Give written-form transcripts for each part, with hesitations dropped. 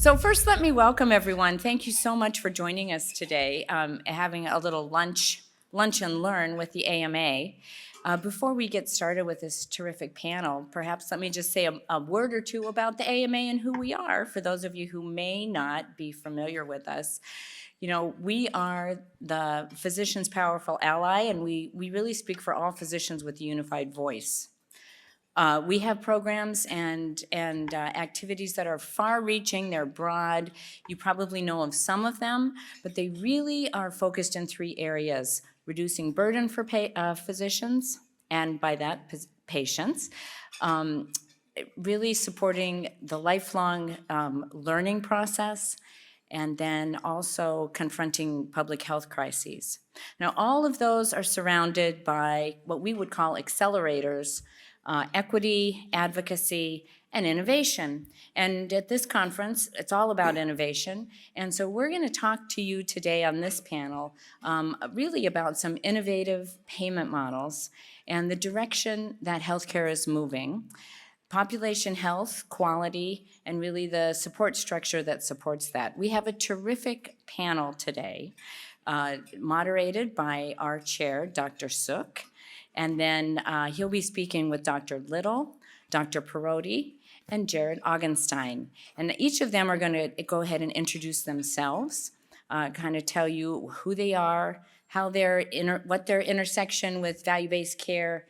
So first, let me welcome everyone. Thank you so much for joining us today, having a little lunch and learn with the AMA. Before we get started with this terrific panel, perhaps let me just say a word or two about the AMA and who we are, for those of you who may not be familiar with us. You know, we are the physician's powerful ally, and we really speak for all physicians with a unified voice. We have programs and activities that are far-reaching, they're broad. You probably know of some of them, but they really are focused in three areas: reducing burden for physicians, and by that, patients, really supporting the lifelong learning process, and then also confronting public health crises. Now, all of those are surrounded by what we would call accelerators: equity, advocacy, and innovation. And at this conference, it's all about innovation. And so we're going to talk to you today on this panel really about some innovative payment models and the direction that healthcare is moving, population health, quality, and really the support structure that supports that. We have a terrific panel today, moderated by our chair, Dr. Sook. And then he'll be speaking with Dr. Little, Dr. Parodi, and Jared Augenstein. And each of them are going to go ahead and introduce themselves, kind of tell you who they are, how what their intersection with value-based care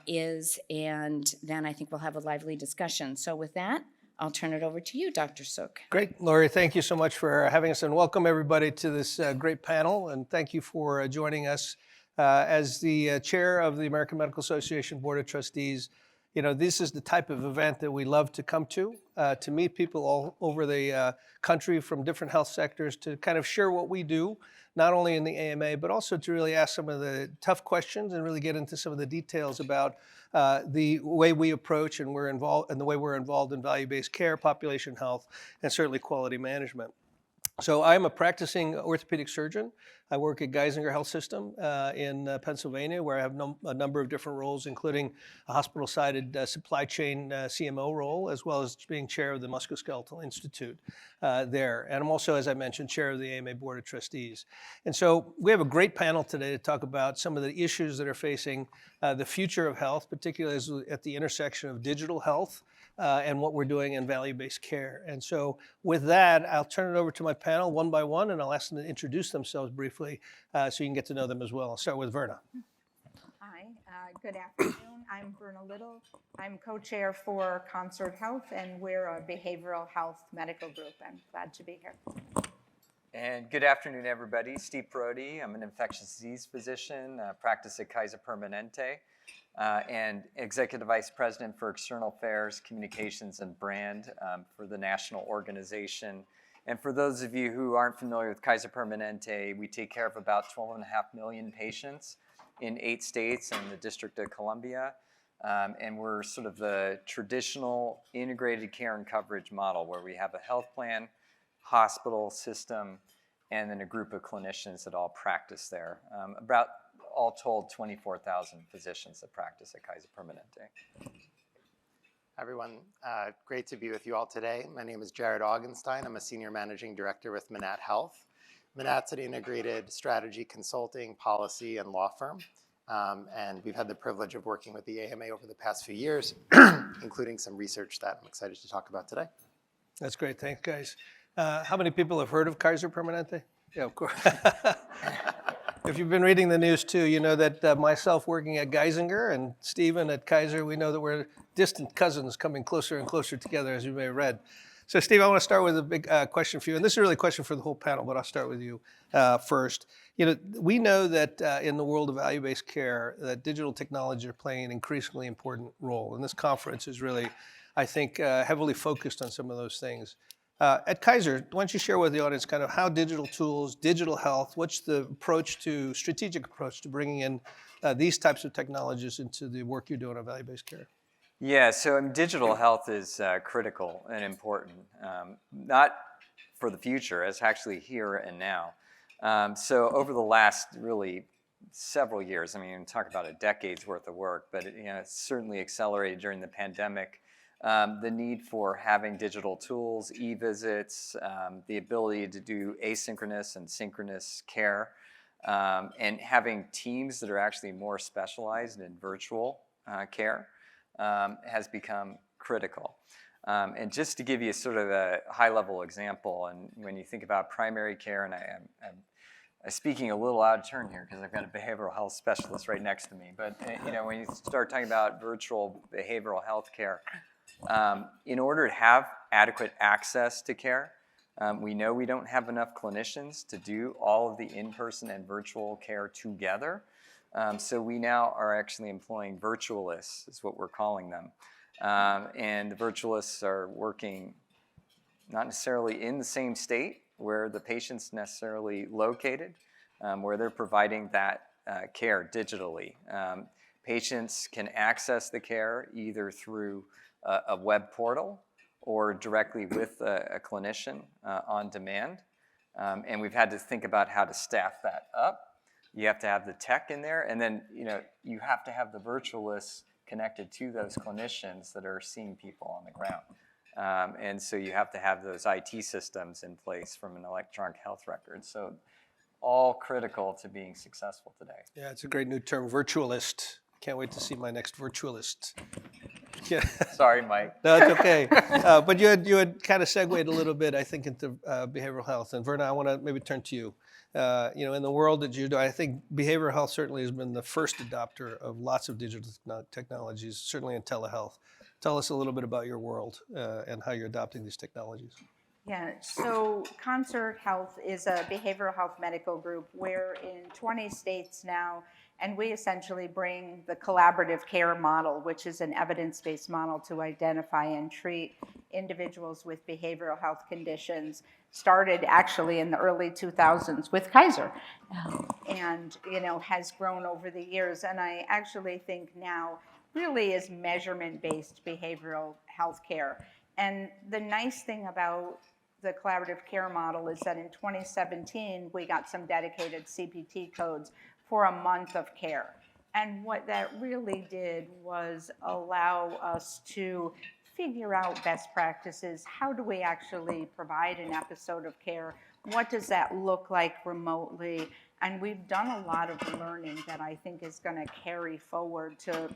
is, and then I think we'll have a lively discussion. So with that, I'll turn it over to you, Dr. Sook. Great, Lori, thank you so much for having us, and welcome everybody to this great panel, and thank you for joining us. As the chair of the American Medical Association Board of Trustees, you know, this is the type of event that we love to come to meet people all over the country from different health sectors, to kind of share what we do, not only in the AMA, but also to really ask some of the tough questions and really get into some of the details about the way we approach and the way we're involved in value-based care, population health, and certainly quality management. So I'm a practicing orthopedic surgeon. I work at Kaiser Health System in Pennsylvania, where I have a number of different roles, including a hospital-sided supply chain CMO role, as well as being chair of the Musculoskeletal Institute there. And I'm also, as I mentioned, chair of the AMA Board of Trustees. And so we have a great panel today to talk about some of the issues that are facing the future of health, particularly at the intersection of digital health and what we're doing in value-based care. And so with that, I'll turn it over to my panel one by one, and I'll ask them to introduce themselves briefly so you can get to know them as well. I'll start with Virna. Hi, good afternoon. I'm Virna Little. I'm co-chair for Concert Health, and we're a behavioral health medical group. I'm glad to be here. And good afternoon, everybody. Steve Parodi. I'm an infectious disease physician, practice at Kaiser Permanente, and Executive Vice President for External Affairs, Communications, and Brand for the national organization. And for those of you who aren't familiar with Kaiser Permanente, we take care of about 12.5 million patients in 8 states and the District of Columbia. And we're sort of the traditional integrated care and coverage model, where we have a health plan, hospital system, and then a group of clinicians that all practice there. About all told, 24,000 physicians that practice at Kaiser Permanente. Hi, everyone. Great to be with you all today. My name is Jared Augenstein. I'm a Senior Managing Director with Manatt Health. Manatt's an integrated strategy consulting, policy, and law firm. And we've had the privilege of working with the AMA over the past few years, including some research that I'm excited to talk about today. That's great. Thanks, guys. How many people have heard of Kaiser Permanente? Yeah, of course. If you've been reading the news too, you know that myself working at Geisinger and Stephen at Kaiser, we know that we're distant cousins coming closer and closer together, as you may have read. So Steve, I want to start with a big question for you, and this is really a question for the whole panel, but I'll start with you first. You know, we know that in the world of value-based care, that digital technologies are playing an increasingly important role, and this conference is really, I think, heavily focused on some of those things. At Kaiser, why don't you share with the audience kind of how digital tools, digital health, what's the strategic approach to bringing in these types of technologies into the work you're doing on value-based care? Yeah, so digital health is critical and important, not for the future, it's actually here and now. So over the last really several years, I mean, talk about a decade's worth of work, but it's certainly accelerated during the pandemic. the need for having digital tools, e-visits, the ability to do asynchronous and synchronous care, and having teams that are actually more specialized in virtual care has become critical. And just to give you sort of a high-level example, and when you think about primary care, and I'm speaking a little out of turn here because I've got a behavioral health specialist right next to me, but when you start talking about virtual behavioral health care, in order to have adequate access to care, we know we don't have enough clinicians to do all of the in-person and virtual care together. So we now are actually employing virtualists, is what we're calling them. And the virtualists are working not necessarily in the same state where the patient's necessarily located, where they're providing that care digitally. Patients can access the care either through a web portal or directly with a clinician on demand. And we've had to think about how to staff that up. You have to have the tech in there, and then you have to have the virtualists connected to those clinicians that are seeing people on the ground. And so you have to have those IT systems in place from an electronic health record. So all critical to being successful today. Yeah, it's a great new term, virtualist. Can't wait to see my next virtualist. Yeah. Sorry, Mike. No, it's okay. But you had kind of segued a little bit, I think, into behavioral health. And Virna, I want to maybe turn to you. In the world that you do, I think behavioral health certainly has been the first adopter of lots of digital technologies, certainly in telehealth. Tell us a little bit about your world and how you're adopting these technologies. Yeah, so Concert Health is a behavioral health medical group. We're in 20 states now, and we essentially bring the collaborative care model, which is an evidence-based model to identify and treat individuals with behavioral health conditions. Started actually in the early 2000s with Kaiser, and has grown over the years. And I actually think now really is measurement-based behavioral health care. And the nice thing about the collaborative care model is that in 2017, we got some dedicated CPT codes for a month of care. And what that really did was allow us to figure out best practices. How do we actually provide an episode of care? What does that look like remotely? And we've done a lot of learning that I think is going to carry forward to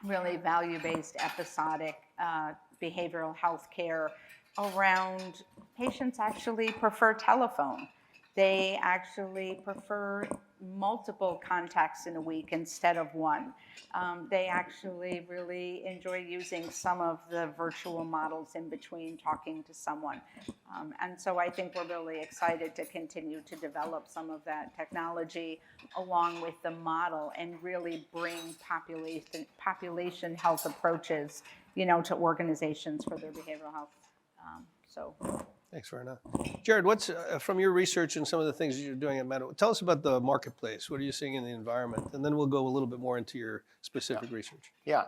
really value-based episodic behavioral health care around patients actually prefer telephone. They actually prefer multiple contacts in a week instead of one. They actually really enjoy using some of the virtual models in between talking to someone. And so I think we're really excited to continue to develop some of that technology along with the model and really bring population health approaches, to organizations for their behavioral health. Thanks, Virna. Jared, what's from your research and some of the things that you're doing at Manatt, tell us about the marketplace. What are you seeing in the environment? And then we'll go a little bit more into your specific research. Yeah,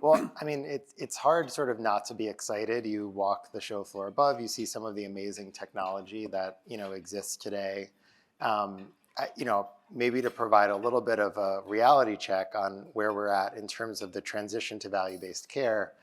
well, I mean, it's hard sort of not to be excited. You walk the show floor above, you see some of the amazing technology that exists today. Maybe to provide a little bit of a reality check on where we're at in terms of the transition to value-based care.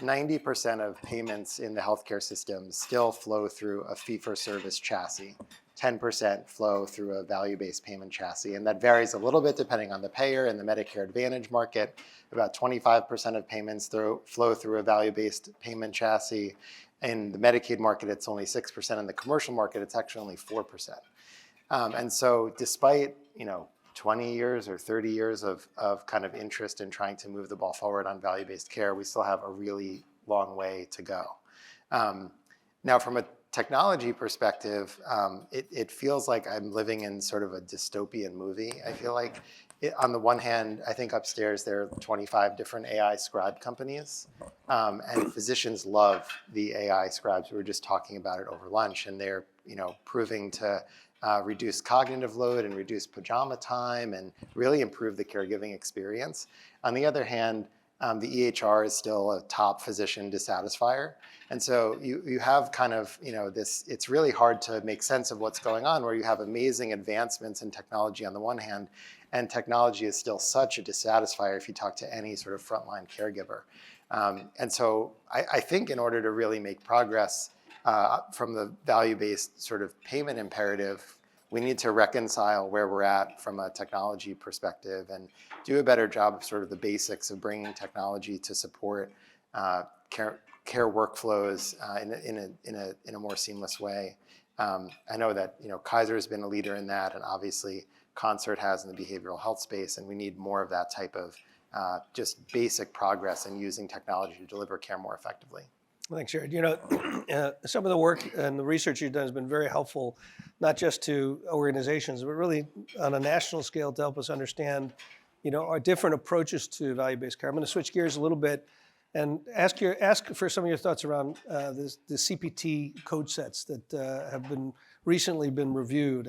90% of payments in the healthcare system still flow through a fee-for-service chassis. 10% flow through a value-based payment chassis. And that varies a little bit depending on the payer. In the Medicare Advantage market, about 25% of payments flow through a value-based payment chassis. In the Medicaid market, it's only 6%. In the commercial market, it's actually only 4%. And so despite 20 years or 30 years of kind of interest in trying to move the ball forward on value-based care, we still have a really long way to go. Now, from a technology perspective, it feels like I'm living in sort of a dystopian movie. I feel like, on the one hand, I think upstairs there are 25 different AI scribe companies, and physicians love the AI scribes. We were just talking about it over lunch, and they're proving to reduce cognitive load and reduce pajama time and really improve the caregiving experience. On the other hand, the EHR is still a top physician dissatisfier. And so you have kind of, this, it's really hard to make sense of what's going on where you have amazing advancements in technology on the one hand, And technology is still such a dissatisfier if you talk to any sort of frontline caregiver. And so I think in order to really make progress from the value-based sort of payment imperative, we need to reconcile where we're at from a technology perspective and do a better job of sort of the basics of bringing technology to support care workflows in a more seamless way. I know that Kaiser has been a leader in that, and obviously Concert has in the behavioral health space, and we need more of that type of just basic progress in using technology to deliver care more effectively. Thanks, Jared. Some of the work and the research you've done has been very helpful, not just to organizations, but really on a national scale to help us understand, our different approaches to value-based care. I'm going to switch gears a little bit and ask for some of your thoughts around the CPT code sets that have recently been reviewed.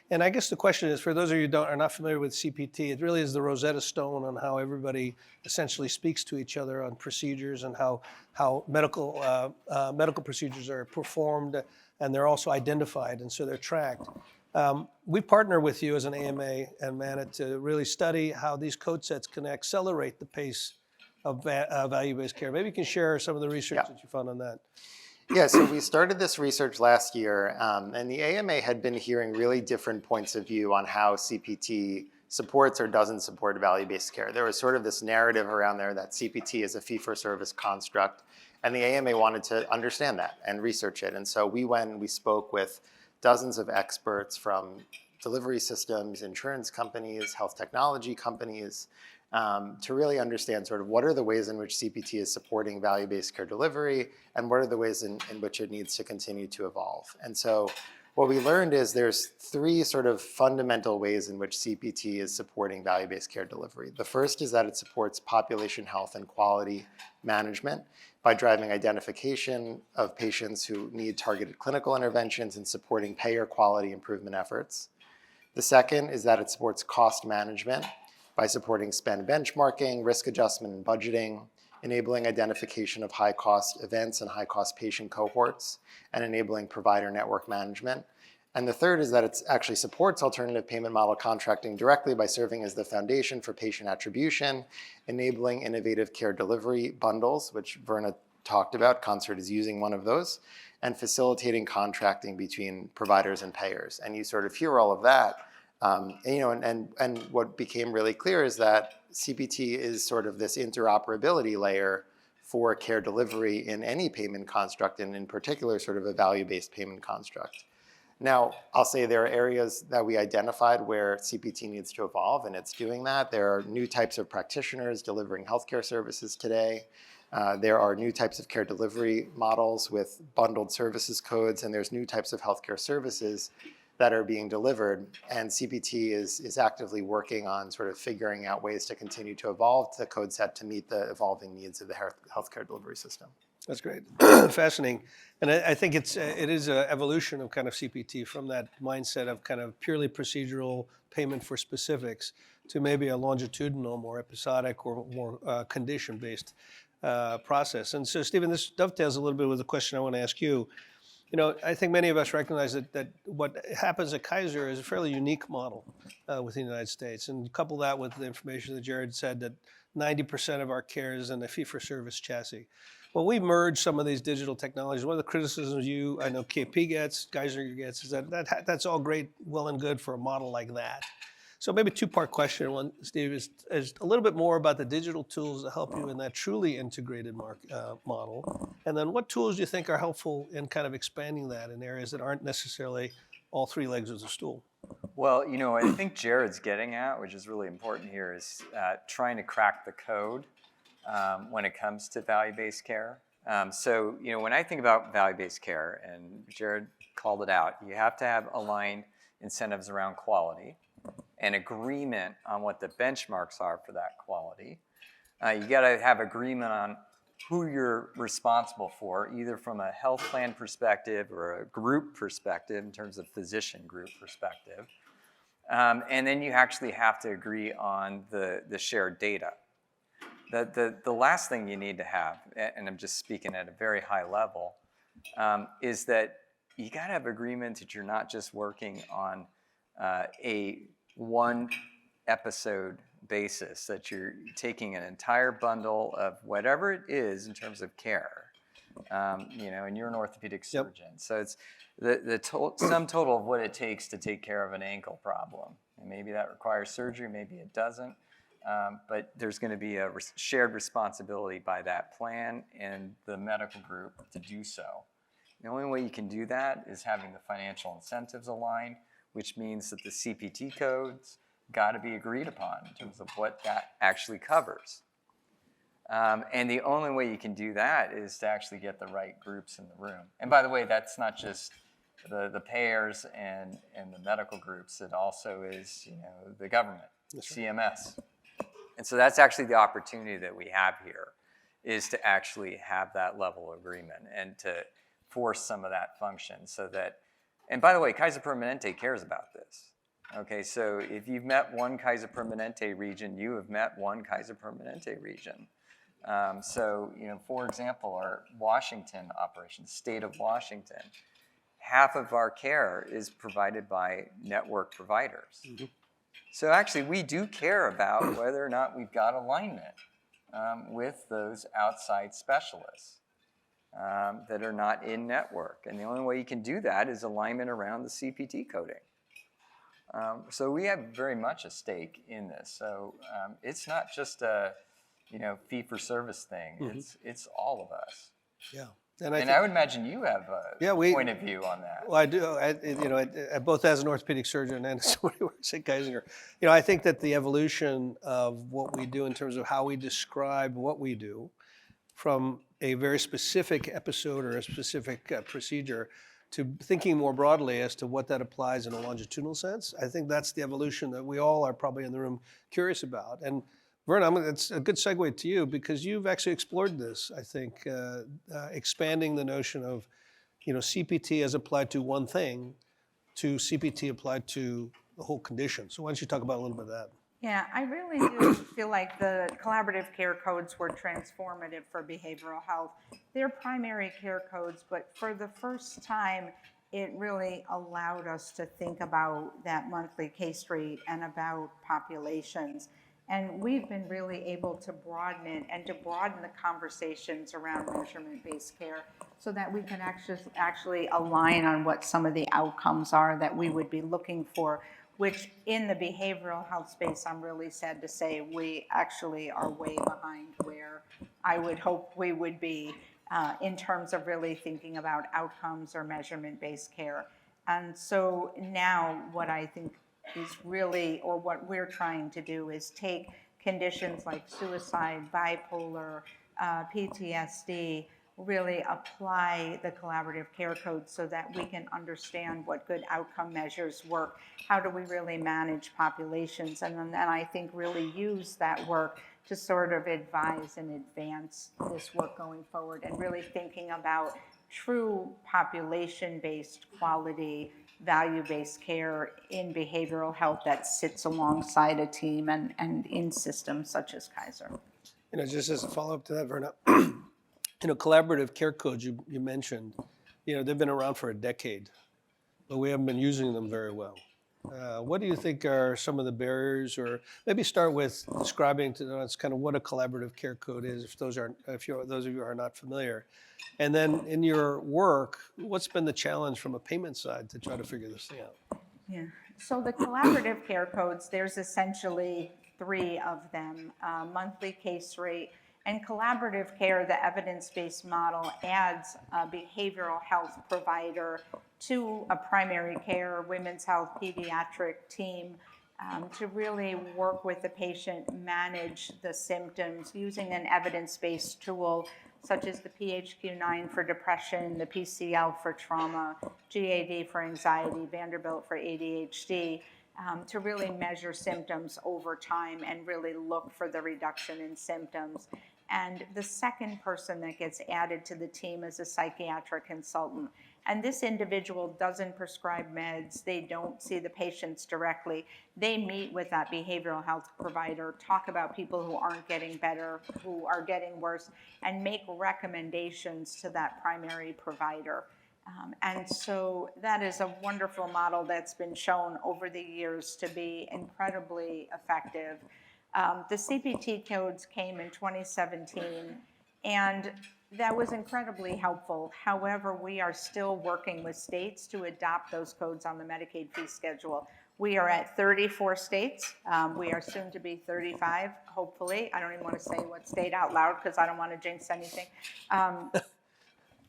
And I guess the question is, for those of you who are not familiar with CPT, it really is the Rosetta Stone on how everybody essentially speaks to each other on procedures and how medical procedures are performed, and they're also identified, and so they're tracked. We partner with you as an AMA and Manatt to really study how these code sets can accelerate the pace of value-based care. Maybe you can share some of the research that you found on that. Yeah, so we started this research last year, and the AMA had been hearing really different points of view on how CPT supports or doesn't support value-based care. There was sort of this narrative around there that CPT is a fee-for-service construct, and the AMA wanted to understand that and research it. And so we went and we spoke with dozens of experts from delivery systems, insurance companies, health technology companies, to really understand sort of what are the ways in which CPT is supporting value-based care delivery, and what are the ways in which it needs to continue to evolve. And so what we learned is there's three sort of fundamental ways in which CPT is supporting value-based care delivery. The first is that it supports population health and quality management by driving identification of patients who need targeted clinical interventions and supporting payer quality improvement efforts. The second is that it supports cost management by supporting spend benchmarking, risk adjustment, and budgeting, enabling identification of high-cost events and high-cost patient cohorts, and enabling provider network management. And the third is that it actually supports alternative payment model contracting directly by serving as the foundation for patient attribution, enabling innovative care delivery bundles, which Virna talked about. Concert is using one of those, and facilitating contracting between providers and payers. And you sort of hear all of that. And what became really clear is that CPT is sort of this interoperability layer for care delivery in any payment construct, and in particular sort of a value-based payment construct. Now, I'll say there are areas that we identified where CPT needs to evolve, and it's doing that. There are new types of practitioners delivering healthcare services today. There are new types of care delivery models with bundled services codes, and there's new types of healthcare services that are being delivered, and CPT is actively working on sort of figuring out ways to continue to evolve the code set to meet the evolving needs of the healthcare delivery system. That's great. Fascinating. And I think it is an evolution of kind of CPT from that mindset of kind of purely procedural payment for specifics to maybe a longitudinal, more episodic or more condition-based process. And so, Stephen, this dovetails a little bit with the question I want to ask you. I think many of us recognize that what happens at Kaiser is a fairly unique model within the United States. And couple that with the information that Jared said, that 90% of our care is in a fee-for-service chassis. When we merge some of these digital technologies, one of the criticisms I know KP gets, Kaiser gets, is that's all great, well and good for a model like that. So maybe two-part question. One, Steve, is a little bit more about the digital tools that help you in that truly integrated model. And then what tools do you think are helpful in kind of expanding that in areas that aren't necessarily all three legs of the stool? Well, I think Jared's getting at, which is really important here, is trying to crack the code when it comes to value-based care. So, when I think about value-based care, and Jared called it out, you have to have aligned incentives around quality, an agreement on what the benchmarks are for that quality. You got to have agreement on who you're responsible for, either from a health plan perspective or a group perspective in terms of physician group perspective. And then you actually have to agree on the shared data. The last thing you need to have, and I'm just speaking at a very high level, is that you got to have agreement that you're not just working on one episode basis, that you're taking an entire bundle of whatever it is in terms of care. And you're an orthopedic surgeon, so it's the sum total of what it takes to take care of an ankle problem. And maybe that requires surgery, maybe it doesn't, but there's going to be a shared responsibility by that plan and the medical group to do so. The only way you can do that is having the financial incentives aligned, which means that the CPT codes got to be agreed upon in terms of what that actually covers. And the only way you can do that is to actually get the right groups in the room. And by the way, that's not just the payers and the medical groups. It also is, the government, CMS. And so that's actually the opportunity that we have here, is to actually have that level of agreement and to force some of that function so that, and by the way, Kaiser Permanente cares about this. Okay, so if you've met one Kaiser Permanente region, you have met one Kaiser Permanente region. For example, our Washington operation, state of Washington, half of our care is provided by network providers. Mm-hmm. So actually, we do care about whether or not we've got alignment with those outside specialists that are not in network. And the only way you can do that is alignment around the CPT coding. So we have very much a stake in this. So it's not just a fee-for-service thing. Mm-hmm. It's all of us. Yeah. And I would imagine you have a point of view on that. Well, I do. Both as an orthopedic surgeon and as somebody who works at Kaiser, I think that the evolution of what we do in terms of how we describe what we do, from a very specific episode or a specific procedure, to thinking more broadly as to what that applies in a longitudinal sense, I think that's the evolution that we all are probably in the room curious about. And Virna, it's a good segue to you, because you've actually explored this, I think, expanding the notion of, CPT as applied to one thing to CPT applied to the whole condition. So why don't you talk about a little bit of that? Yeah, I really do feel like the collaborative care codes were transformative for behavioral health. They're primary care codes, but for the first time, it really allowed us to think about that monthly case rate and about populations. And we've been really able to broaden it and to broaden the conversations around measurement-based care so that we can actually align on what some of the outcomes are that we would be looking for, which in the behavioral health space, I'm really sad to say, we actually are way behind where I would hope we would be in terms of really thinking about outcomes or measurement-based care. And so now what I think is really, or what we're trying to do, is take conditions like suicide, bipolar, PTSD, really apply the collaborative care code so that we can understand what good outcome measures work. How do we really manage populations? And then I think really use that work to sort of advise and advance this work going forward, and really thinking about true population-based quality, value-based care in behavioral health that sits alongside a team and in systems such as Kaiser. Just as a follow-up to that, Virna, collaborative care codes you mentioned, they've been around for a decade, but we haven't been using them very well. What do you think are some of the barriers, or maybe start with describing to us kind of what a collaborative care code is, if those of you are not familiar, and then in your work, what's been the challenge from a payment side to try to figure this thing out? Yeah. So the collaborative care codes, there's essentially 3 of them: monthly case rate. And collaborative care, the evidence-based model, adds a behavioral health provider to a primary care, women's health, pediatric team to really work with the patient, manage the symptoms using an evidence-based tool such as the PHQ-9 for depression, the PCL for trauma, GAD for anxiety, Vanderbilt for ADHD, to really measure symptoms over time and really look for the reduction in symptoms. And the second person that gets added to the team is a psychiatric consultant. And this individual doesn't prescribe meds. They don't see the patients directly. They meet with that behavioral health provider, talk about people who aren't getting better, who are getting worse, and make recommendations to that primary provider. And so that is a wonderful model that's been shown over the years to be incredibly effective. The CPT codes came in 2017, and that was incredibly helpful. However, we are still working with states to adopt those codes on the Medicaid fee schedule. We are at 34 states. We are soon to be 35, hopefully. I don't even want to say what state out loud because I don't want to jinx anything.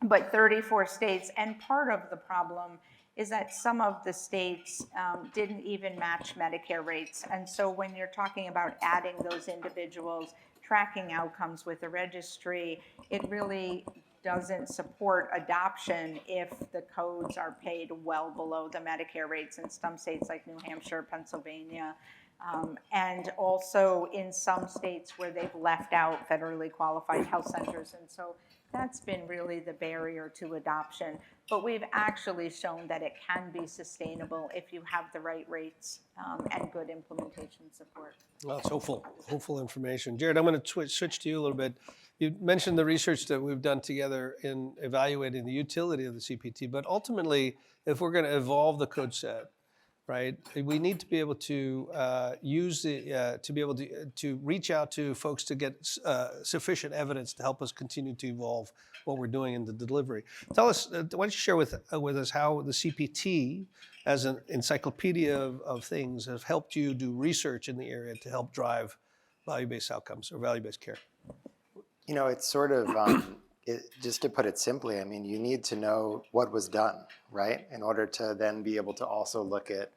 But 34 states, and part of the problem is that some of the states didn't even match Medicare rates. And so when you're talking about adding those individuals, tracking outcomes with the registry, it really doesn't support adoption if the codes are paid well below the Medicare rates in some states like New Hampshire, Pennsylvania, and also in some states where they've left out federally qualified health centers. And so that's been really the barrier to adoption. But we've actually shown that it can be sustainable if you have the right rates and good implementation support. Well, it's hopeful information. Jared, I'm going to switch to you a little bit. You mentioned the research that we've done together in evaluating the utility of the CPT, but ultimately, if we're going to evolve the code set, right, we need to be able to use the, to be able to reach out to folks to get sufficient evidence to help us continue to evolve what we're doing in the delivery. Tell us, why don't you share with us how the CPT, as an encyclopedia of things, has helped you do research in the area to help drive value-based outcomes or value-based care? You know, it's sort of, just to put it simply, I mean, you need to know what was done, right? In order to then be able to also look at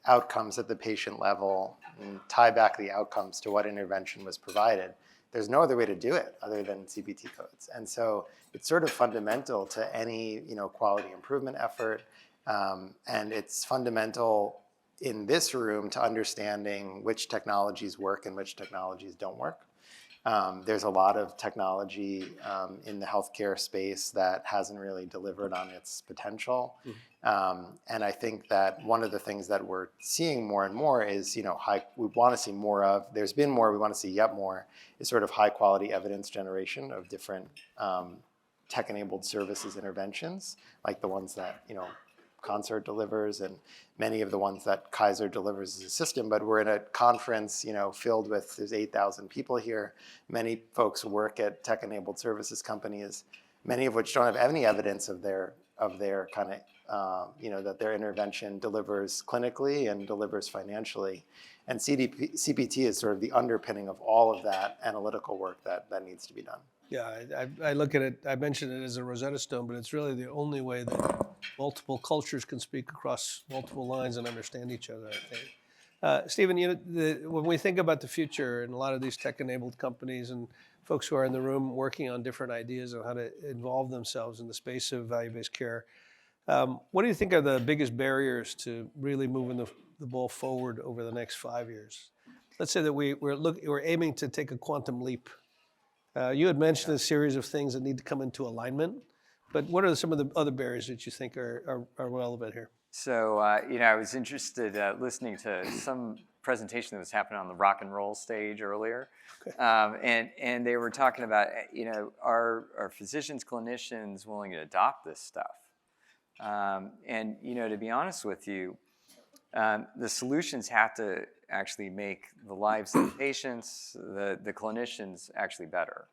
outcomes at the patient level and tie back the outcomes to what intervention was provided. There's no other way to do it other than CPT codes. And so it's sort of fundamental to any, quality improvement effort. And it's fundamental in this room to understanding which technologies work and which technologies don't work. There's a lot of technology in the healthcare space that hasn't really delivered on its potential. And I think that one of the things that we're seeing more and more is, we want to see more of, there's been more, we want to see yet more, is sort of high quality evidence generation of different tech-enabled services interventions, like the ones that, Concert delivers and many of the ones that Kaiser delivers as a system. But we're in a conference, filled with, there's 8,000 people here. Many folks work at tech-enabled services companies, many of which don't have any evidence of their kind of, that their intervention delivers clinically and delivers financially. And CPT is sort of the underpinning of all of that analytical work that needs to be done. Yeah, I look at it, I mentioned it as a Rosetta Stone, but it's really the only way that multiple cultures can speak across multiple lines and understand each other, I think. Stephen, when we think about the future and a lot of these tech-enabled companies and folks who are in the room working on different ideas on how to involve themselves in the space of value-based care, what do you think are the biggest barriers to really moving the ball forward over the next 5 years? Let's say that we're aiming to take a quantum leap. You had mentioned a series of things that need to come into alignment, but what are some of the other barriers that you think are relevant here? So, I was interested listening to some presentation that was happening on the rock and roll stage earlier. Okay. And they were talking about, are physicians, clinicians willing to adopt this stuff? And, to be honest with you, the solutions have to actually make the lives of the patients, the clinicians actually better.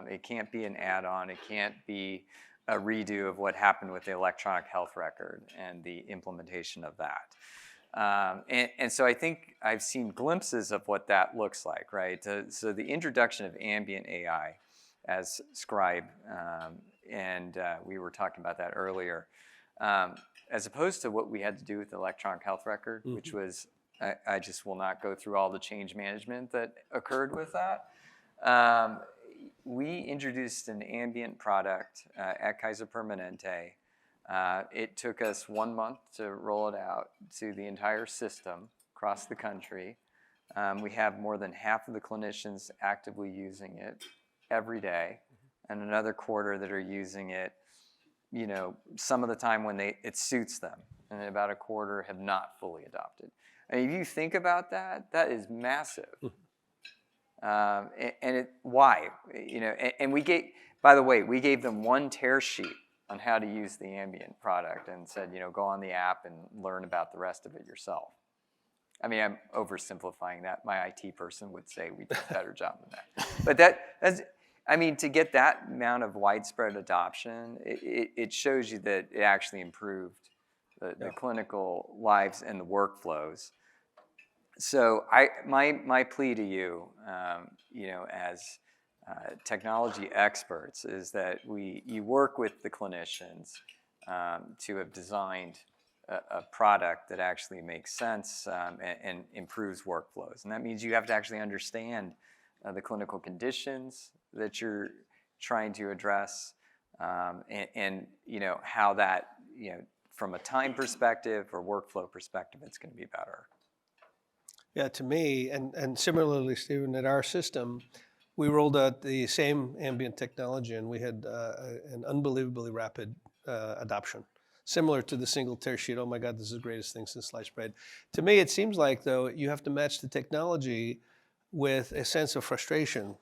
It can't be an add-on. It can't be a redo of what happened with the electronic health record and the implementation of that. And so I think I've seen glimpses of what that looks like, right? So the introduction of ambient AI as scribe, and we were talking about that earlier, as opposed to what we had to do with the electronic health record, which was, I just will not go through all the change management that occurred with that. We introduced an ambient product at Kaiser Permanente. It took us 1 month to roll it out to the entire system across the country. We have more than half of the clinicians actively using it every day, and another quarter that are using it, some of the time when it suits them, and about a quarter have not fully adopted. And if you think about that, that is massive. Why? And we gave, by the way, we gave them one tear sheet on how to use the ambient product and said, go on the app and learn about the rest of it yourself. I mean, I'm oversimplifying that. My IT person would say we did a better job than that. But that's, I mean, to get that amount of widespread adoption, it shows you that it actually improved the clinical lives and the workflows. So my plea to you, as technology experts, is that you work with the clinicians to have designed a product that actually makes sense and improves workflows. And that means you have to actually understand the clinical conditions that you're trying to address, and how that, from a time perspective or workflow perspective, it's going to be better. Yeah, to me, and similarly, Stephen, at our system, we rolled out the same ambient technology, and we had an unbelievably rapid adoption, similar to the single tear sheet. Oh my God, this is the greatest thing since sliced bread. To me, it seems like, though, you have to match the technology with a sense of frustration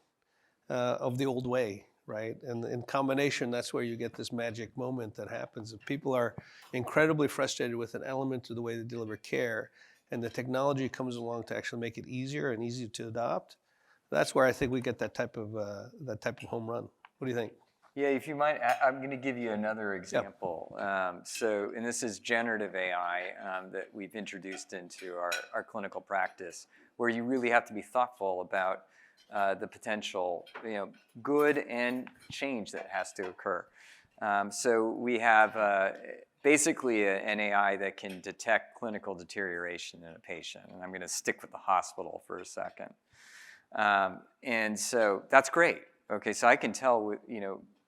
of the old way, right? And in combination, that's where you get this magic moment that happens. If people are incredibly frustrated with an element to the way they deliver care, and the technology comes along to actually make it easier and easier to adopt, that's where I think we get that type of home run. What do you think? Yeah, if you mind, I'm going to give you another example. Yep. And this is generative AI that we've introduced into our clinical practice, where you really have to be thoughtful about the potential, good and change that has to occur. So we have basically an AI that can detect clinical deterioration in a patient. And I'm going to stick with the hospital for a second. And so that's great. Okay, so I can tell,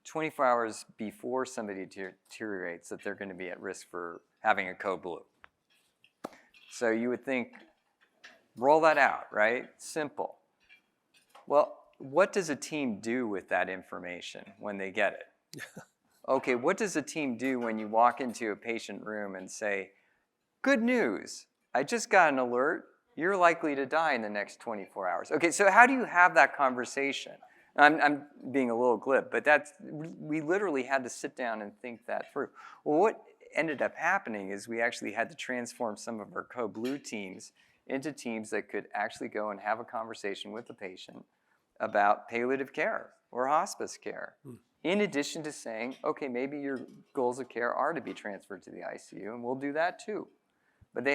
24 hours before somebody deteriorates that they're going to be at risk for having a code blue. So you would think, roll that out, right? Simple. Well, what does a team do with that information when they get it? Okay, what does a team do when you walk into a patient room and say, good news, I just got an alert, you're likely to die in the next 24 hours. Okay, so how do you have that conversation? I'm being a little glib, but we literally had to sit down and think that through. Well, what ended up happening is we actually had to transform some of our code blue teams into teams that could actually go and have a conversation with the patient about palliative care or hospice care. In addition to saying, okay, maybe your goals of care are to be transferred to the ICU, and we'll do that too. But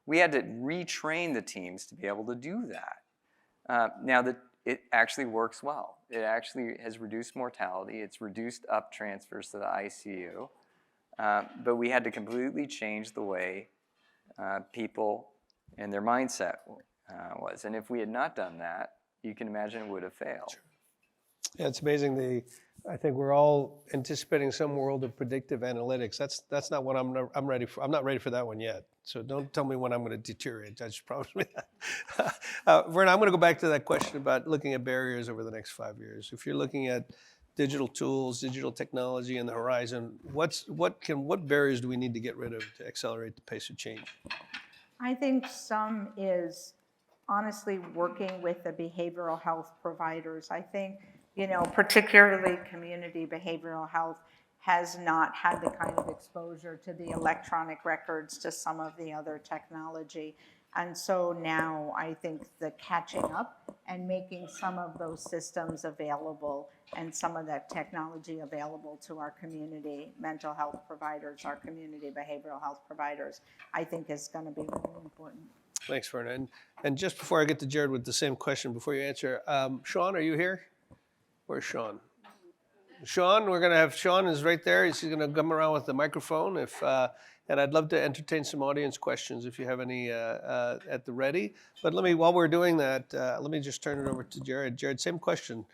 we had to retrain the teams to be able to do that. Now, it actually works well. It actually has reduced mortality. It's reduced up transfers to the ICU. But we had to completely change the way people and their mindset was. And if we had not done that, you can imagine it would have failed. Yeah, it's amazing. I think we're all anticipating some world of predictive analytics. That's not what I'm ready for. I'm not ready for that one yet. So don't tell me when I'm going to deteriorate. I just promise me that. Virna, I'm going to go back to that question about looking at barriers over the next 5 years. If you're looking at digital tools, digital technology in the horizon, what barriers do we need to get rid of to accelerate the pace of change? I think some is honestly working with the behavioral health providers. I think, particularly community behavioral health has not had the kind of exposure to the electronic records, to some of the other technology. And so now I think the catching up and making some of those systems available and some of that technology available to our community mental health providers, our community behavioral health providers, I think is going to be really important. Thanks, Virna. And just before I get to Jared with the same question, before you answer, Sean, are you here? Where's Sean? Sean, we're going to have, Sean is right there. He's going to come around with the microphone. And I'd love to entertain some audience questions if you have any at the ready. But while we're doing that, let me just turn it over to Jared. Jared, same question.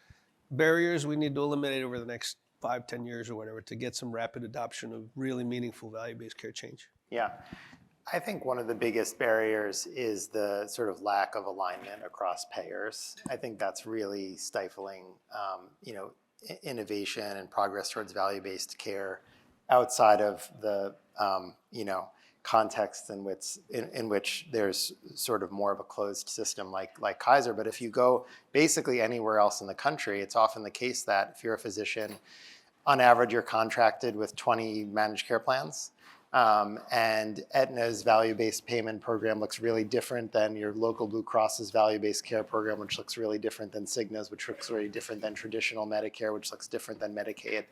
Barriers we need to eliminate over the next 5-10 years or whatever to get some rapid adoption of really meaningful value-based care change. Yeah. I think one of the biggest barriers is the sort of lack of alignment across payers. I think that's really stifling, innovation and progress towards value-based care outside of the, context in which there's sort of more of a closed system like Kaiser. But if you go basically anywhere else in the country, it's often the case that if you're a physician on average, you're contracted with 20 managed care plans. And Aetna's value-based payment program looks really different than your local Blue Cross's value-based care program, which looks really different than Cigna's, which looks really different than traditional Medicare, which looks different than Medicaid.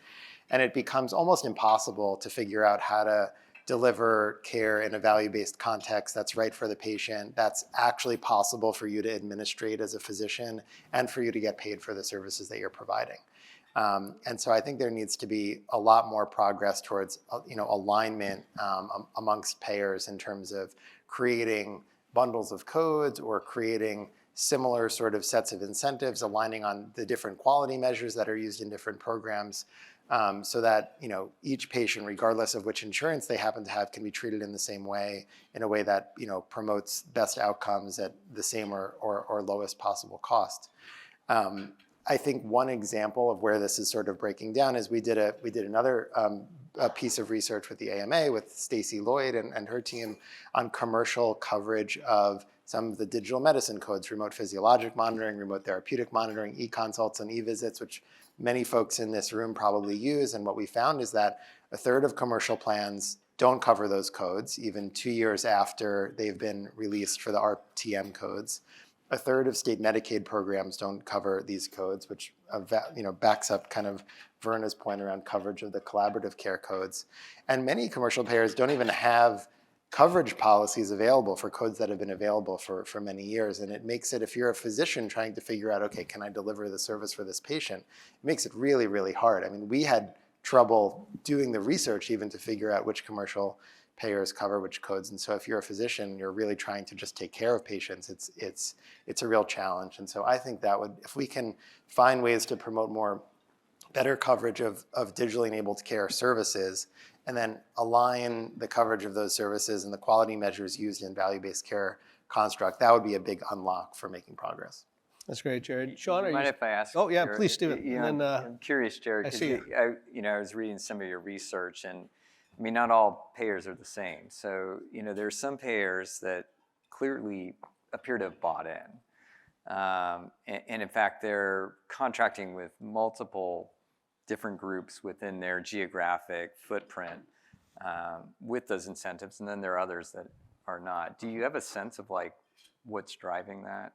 And it becomes almost impossible to figure out how to deliver care in a value-based context that's right for the patient, that's actually possible for you to administrate as a physician, and for you to get paid for the services that you're providing. And so I think there needs to be a lot more progress towards alignment amongst payers in terms of creating bundles of codes or creating similar sort of sets of incentives, aligning on the different quality measures that are used in different programs, so that each patient, regardless of which insurance they happen to have, can be treated in the same way, in a way that promotes best outcomes at the same or lowest possible cost. I think one example of where this is sort of breaking down is we did another piece of research with the AMA with Stacy Lloyd and her team on commercial coverage of some of the digital medicine codes, remote physiologic monitoring, remote therapeutic monitoring, e-consults and e-visits, which many folks in this room probably use. And what we found is that a third of commercial plans don't cover those codes, even 2 years after they've been released for the RTM codes. A third of state Medicaid programs don't cover these codes, which backs up kind of Virna's point around coverage of the collaborative care codes. And many commercial payers don't even have coverage policies available for codes that have been available for many years. And it makes it, if you're a physician trying to figure out, okay, can I deliver the service for this patient? It makes it really, really hard. I mean, we had trouble doing the research even to figure out which commercial payers cover which codes. And so if you're a physician, you're really trying to just take care of patients, it's a real challenge. And so I think that if we can find ways to promote better coverage of digitally enabled care services, and then align the coverage of those services and the quality measures used in value-based care construct, that would be a big unlock for making progress. That's great, Jared. Sean, are you? Mind if I ask? Oh yeah, Jared? please, Stephen. Yeah, And then, I'm curious, Jared, I because see I was reading some of your research, and I mean, not all payers are the same. So there's some payers that clearly appear to have bought in, and in fact, they're contracting with multiple different groups within their geographic footprint with those incentives, and then there are others that are not. Do you have a sense of what's driving that?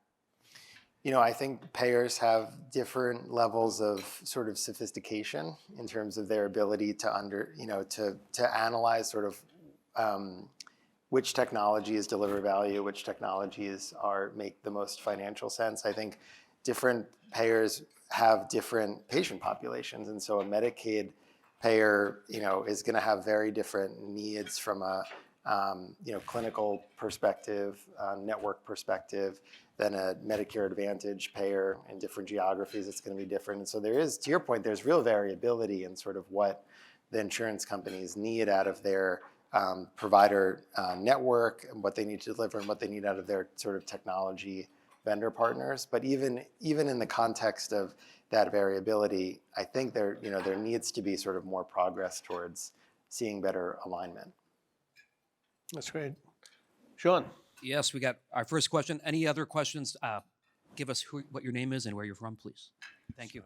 I think payers have different levels of sort of sophistication in terms of their ability to analyze sort of which technologies deliver value, which technologies make the most financial sense. I think different payers have different patient populations, and so a Medicaid payer, is going to have very different needs from a clinical perspective, network perspective, than a Medicare Advantage payer. In different geographies, it's going to be different. And so there is, to your point, there's real variability in sort of what the insurance companies need out of their provider network, and what they need to deliver, and what they need out of their sort of technology vendor partners. But even in the context of that variability, I think there needs to be sort of more progress towards seeing better alignment. that's great. Sean. Yes, we got our first question. Any other questions? Give us what your name is and where you're from, please. Thank you.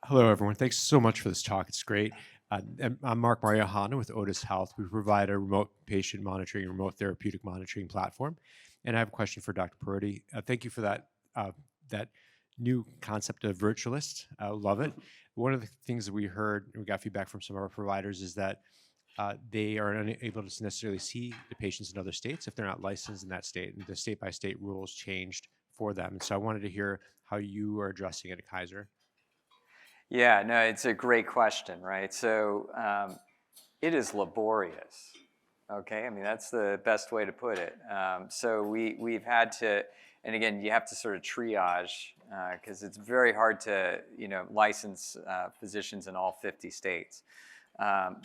Hello, everyone. Thanks so much for this talk. It's great. I'm Mark Mariahana with Otis Health. We provide a remote patient monitoring, remote therapeutic monitoring platform. And I have a question for Dr. Parodi. Thank you for that new concept of virtualist. I love it. One of the things that we heard, and we got feedback from some of our providers, is that they are unable to necessarily see the patients in other states if they're not licensed in that state, and the state-by-state rules changed for them. And so I wanted to hear how you are addressing it at Kaiser. Yeah, no, it's a great question, right? So it is laborious, okay? I mean, that's the best way to put it. So we've had to, and again, you have to sort of triage, because it's very hard to, license physicians in all 50 states.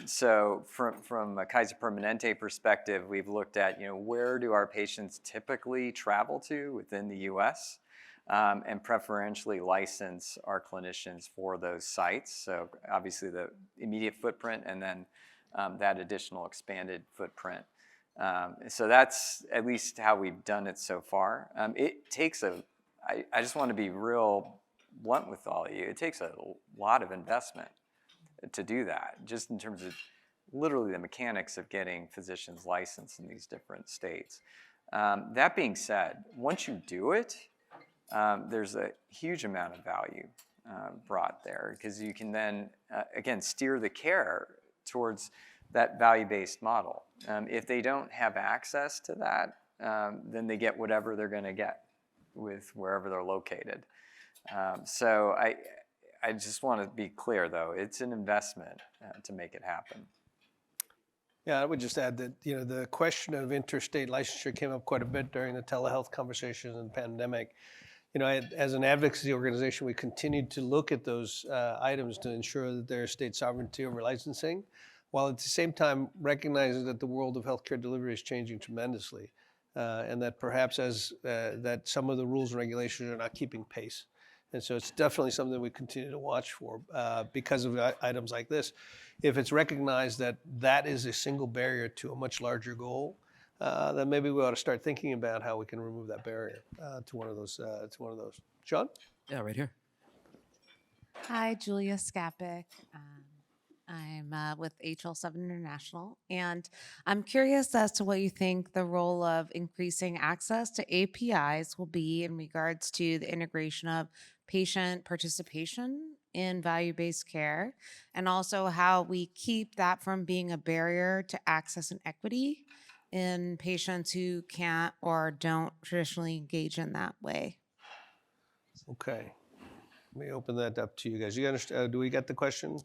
So from a Kaiser Permanente perspective, we've looked at, where do our patients typically travel to within the U.S., and preferentially license our clinicians for those sites. So obviously the immediate footprint, and then that additional expanded footprint. So that's at least how we've done it so far. It takes I just want to be real blunt with all of you. It takes a lot of investment to do that, just in terms of literally the mechanics of getting physicians licensed in these different states. That being said, once you do it, there's a huge amount of value brought there, because you can then, again, steer the care towards that value-based model. If they don't have access to that, then they get whatever they're going to get with wherever they're located. So I just want to be clear, though, it's an investment to make it happen. Yeah, I would just add that, the question of interstate licensure came up quite a bit during the telehealth conversations and pandemic. As an advocacy organization, we continued to look at those items to ensure that there's state sovereignty over licensing, while at the same time recognizing that the world of healthcare delivery is changing tremendously, and that perhaps that some of the rules and regulations are not keeping pace. And so it's definitely something that we continue to watch for because of items like this. If it's recognized that that is a single barrier to a much larger goal, then maybe we ought to start thinking about how we can remove that barrier to one of those. Sean? Yeah, right here. Hi, Julia Skapik. I'm with HL7 International, and I'm curious as to what you think the role of increasing access to APIs will be in regards to the integration of patient participation in value-based care, and also how we keep that from being a barrier to access and equity in patients who can't or don't traditionally engage in that way. Okay. Let me open that up to you guys. You understand? Do we get the question?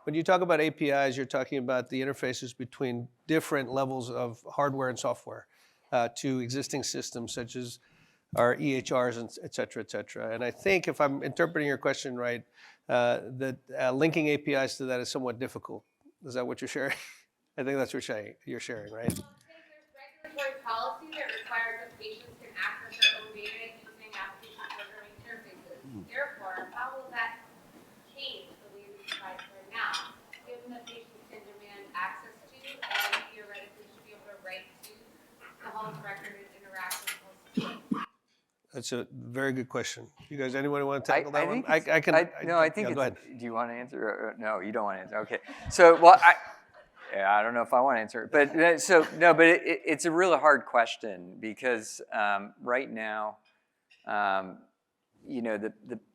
When you talk about APIs, you're talking about the interfaces between different levels of hardware and software to existing systems such as our EHRs, and et cetera, et cetera. And I think if I'm interpreting your question right, that linking APIs to that is somewhat difficult. Is that what you're sharing? I think that's what you're sharing, right? There's regulatory policy that requires that patients can access their own data using application programming interfaces. Therefore, how will that change the way we provide care now, given that patients can demand access to and theoretically should be able to write to the health record and interact with health systems? That's a very good question. You guys, anyone want to tackle that one? think I can. I think yeah, it's, go ahead. do you want to answer? Or, no, you don't want to answer. Okay. So, well, I don't know if I want to answer it, but it's a really hard question because right now, the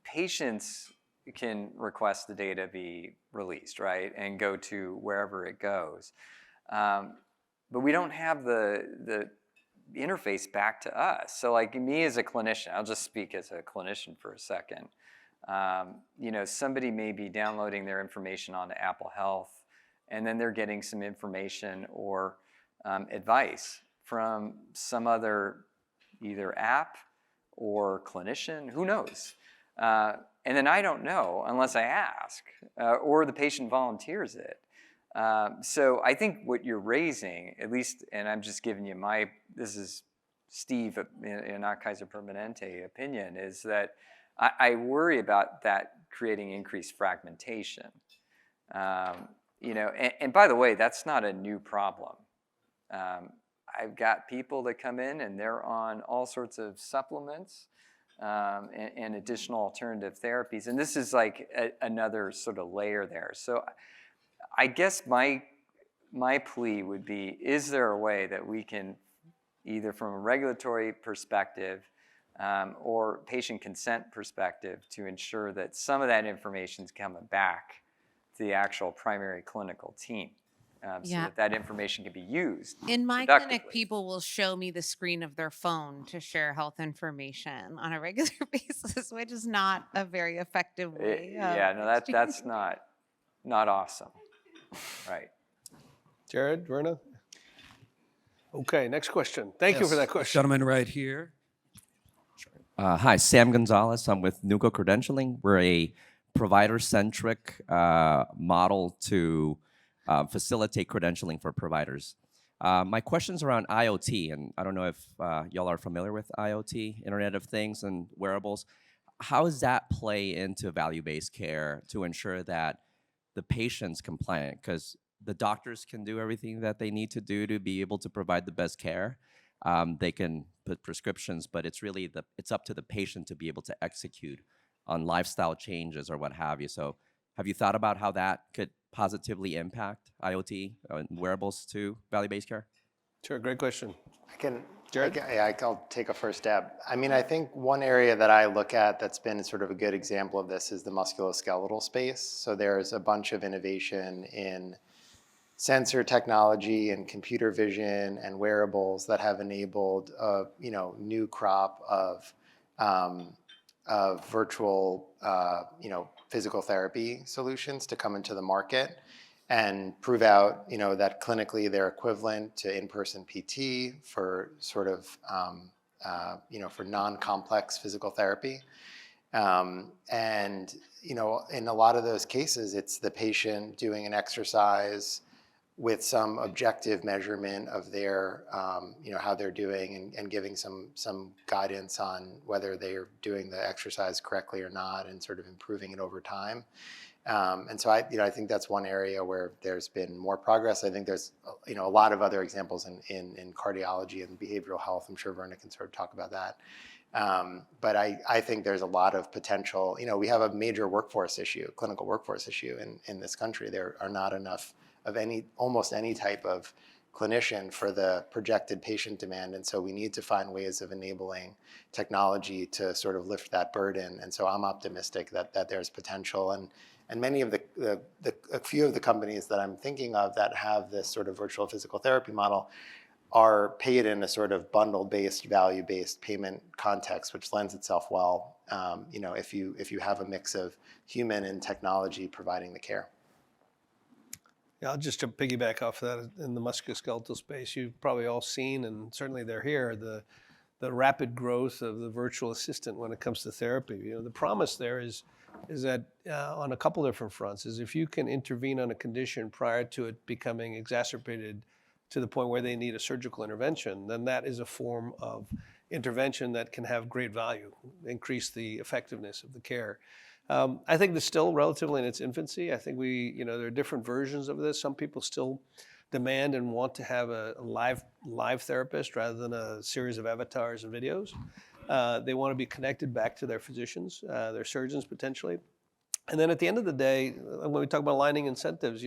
patients can request the data be released, right, and go to wherever it goes, but we don't have the interface back to us. So, like me as a clinician, I'll just speak as a clinician for a second. Somebody may be downloading their information onto Apple Health, and then they're getting some information or advice from some other either app or clinician, who knows? And then I don't know unless I ask, or the patient volunteers it. So I think what you're raising, at least, and I'm just giving you this is Steve in our Kaiser Permanente opinion, is that I worry about that creating increased fragmentation. And by the way, that's not a new problem. I've got people that come in and they're on all sorts of supplements and additional alternative therapies. And this is like another sort of layer there. So I guess my plea would be, is there a way that we can, either from a regulatory perspective or patient consent perspective, to ensure that some of that information is coming back to the actual primary clinical team, so that information can be used In my productively. clinic, people will show me the screen of their phone to share health information on a regular basis, which is not a very effective way. That's not awesome, right? Jared, Virna? Okay, next question. Thank you for that question. Gentleman right here. Hi, Sam Gonzalez. I'm with Nuco Credentialing. We're a provider-centric model to facilitate credentialing for providers. My question's around IoT, and I don't know if y'all are familiar with IoT, Internet of Things and wearables. How does that play into value-based care to ensure that the patient's compliant? Because the doctors can do everything that they need to do to be able to provide the best care. They can put prescriptions, but it's really it's up to the patient to be able to execute on lifestyle changes or what have you. So have you thought about how that could positively impact IoT and wearables to value-based care? Sure, great question. Jared? I'll take a first stab. I mean, I think one area that I look at that's been sort of a good example of this is the musculoskeletal space. So there's a bunch of innovation in sensor technology and computer vision and wearables that have enabled a new crop of virtual physical therapy solutions to come into the market and prove out that clinically they're equivalent to in-person PT for sort of for non-complex physical therapy. And in a lot of those cases, it's the patient doing an exercise with some objective measurement of their, how they're doing and giving some guidance on whether they're doing the exercise correctly or not and sort of improving it over time. And so I think that's one area where there's been more progress. I think there's, a lot of other examples in cardiology and behavioral health. I'm sure Virna can sort of talk about that. But I think there's a lot of potential. We have a major workforce issue, clinical workforce issue in this country. There are not enough of almost any type of clinician for the projected patient demand. And so we need to find ways of enabling technology to sort of lift that burden. And so I'm optimistic that there's potential. And many of a few of the companies that I'm thinking of that have this sort of virtual physical therapy model are paid in a sort of bundle-based, value-based payment context, which lends itself well, if you have a mix of human and technology providing the care. Yeah, I'll just piggyback off of that in the musculoskeletal space. You've probably all seen, and certainly they're here, the rapid growth of the virtual assistant when it comes to therapy. The promise there is that on a couple different fronts is if you can intervene on a condition prior to it becoming exacerbated to the point where they need a surgical intervention, then that is a form of intervention that can have great value, increase the effectiveness of the care. I think it's still relatively in its infancy. I think there are different versions of this. Some people still demand and want to have a live therapist rather than a series of avatars and videos. They want to be connected back to their physicians, their surgeons potentially. And then at the end of the day, when we talk about aligning incentives,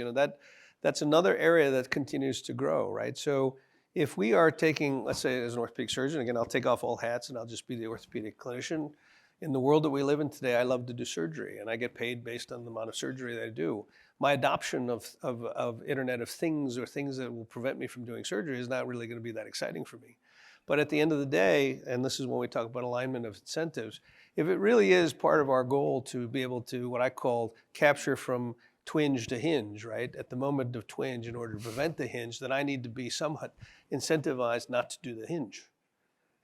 that's another area that continues to grow, right? So if we are taking, let's say as an orthopedic surgeon, again, I'll take off all hats and I'll just be the orthopedic clinician. In the world that we live in today, I love to do surgery, and I get paid based on the amount of surgery that I do. My adoption of Internet of Things or things that will prevent me from doing surgery is not really going to be that exciting for me. But at the end of the day, and this is when we talk about alignment of incentives, if it really is part of our goal to be able to, what I call, capture from twinge to hinge, right? At the moment of twinge, in order to prevent the hinge, then I need to be somewhat incentivized not to do the hinge.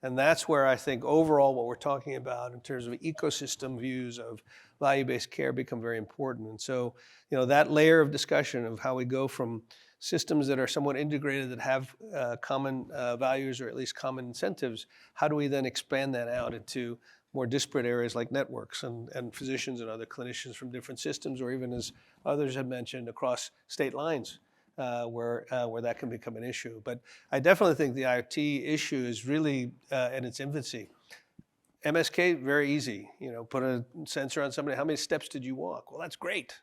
And that's where I think overall what we're talking about in terms of ecosystem views of value-based care become very important. And so, that layer of discussion of how we go from systems that are somewhat integrated that have common values or at least common incentives, how do we then expand that out into more disparate areas like networks and physicians and other clinicians from different systems, or even, as others have mentioned, across state lines? Where that can become an issue. But I definitely think the IoT issue is really in its infancy. MSK, very easy. Put a sensor on somebody. How many steps did you walk? Well, that's great,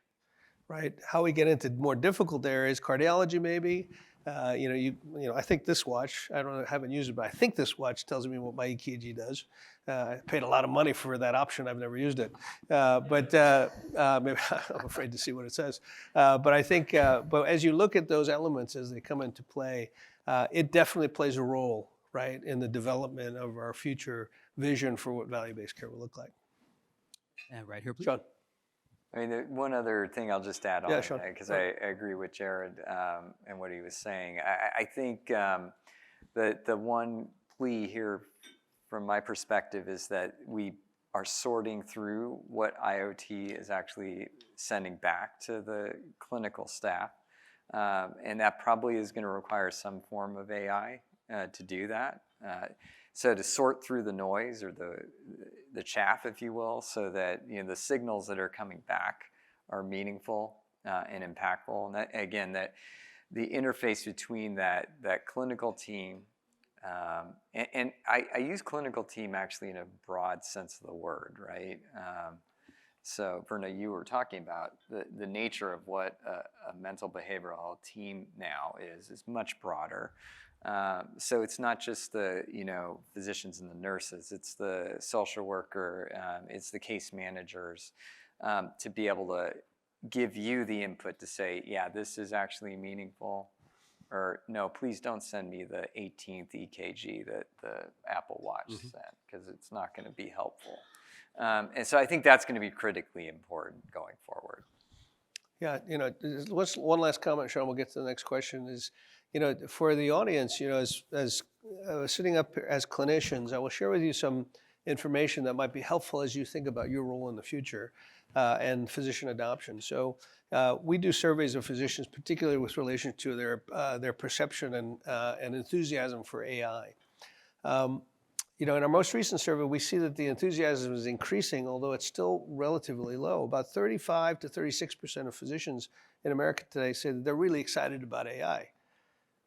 right? How we get into more difficult areas, cardiology maybe. I think this watch, I haven't used it, but I think this watch tells me what my EKG does. I paid a lot of money for that option. I've never used it. But maybe I'm afraid to see what it says. But I think, but as you look at those elements as they come into play, it definitely plays a role, right, in the development of our future vision for what value-based care will look like. And right here, please. Sean. I mean, one other thing I'll just add on, Sean. because I agree with Jared and what he was saying. I think the one plea here from my perspective is that we are sorting through what IoT is actually sending back to the clinical staff. And that probably is going to require some form of AI to do that. So to sort through the noise or the chaff, if you will, so that the signals that are coming back are meaningful and impactful. And that, again, that the interface between that clinical team, and I use clinical team actually in a broad sense of the word, right? So, Virna, you were talking about the nature of what a mental behavioral health team now is much broader. So it's not just the physicians and the nurses, it's the social worker, it's the case managers, to be able to give you the input to say, yeah, this is actually meaningful, or no, please don't send me the 18th EKG that the Apple Watch sent, because it's not going to be helpful. And so I think that's going to be critically important going forward. Yeah, one last comment, Sean, we'll get to the next question, is, for the audience, as sitting up here as clinicians, I will share with you some information that might be helpful as you think about your role in the future and physician adoption. So we do surveys of physicians, particularly with relation to their perception and enthusiasm for AI. In our most recent survey, we see that the enthusiasm is increasing, although it's still relatively low. About 35 to 36% of physicians in America today say that they're really excited about AI,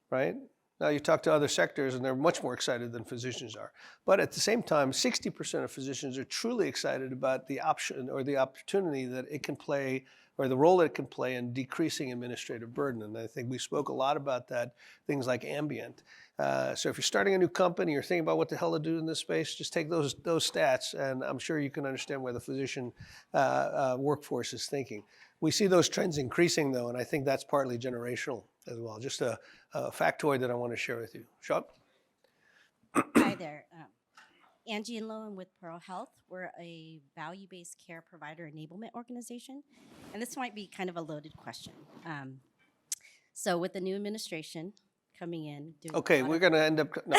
right? Now you talk to other sectors and they're much more excited than physicians are. But at the same time, 60% of physicians are truly excited about the option or the opportunity that it can play, or the role that it can play in decreasing administrative burden. And I think we spoke a lot about that, things like ambient. So if you're starting a new company, you're thinking about what the hell to do in this space, just take those stats, and I'm sure you can understand where the physician workforce is thinking. We see those trends increasing, though, and I think that's partly generational as well. Just a factoid that I want to share with you. Sean? Hi there. Angie and Lowen with Pearl Health. We're a value-based care provider enablement organization. And this might be kind of a loaded question. So with the new administration coming in. Okay, we're going to end up... No.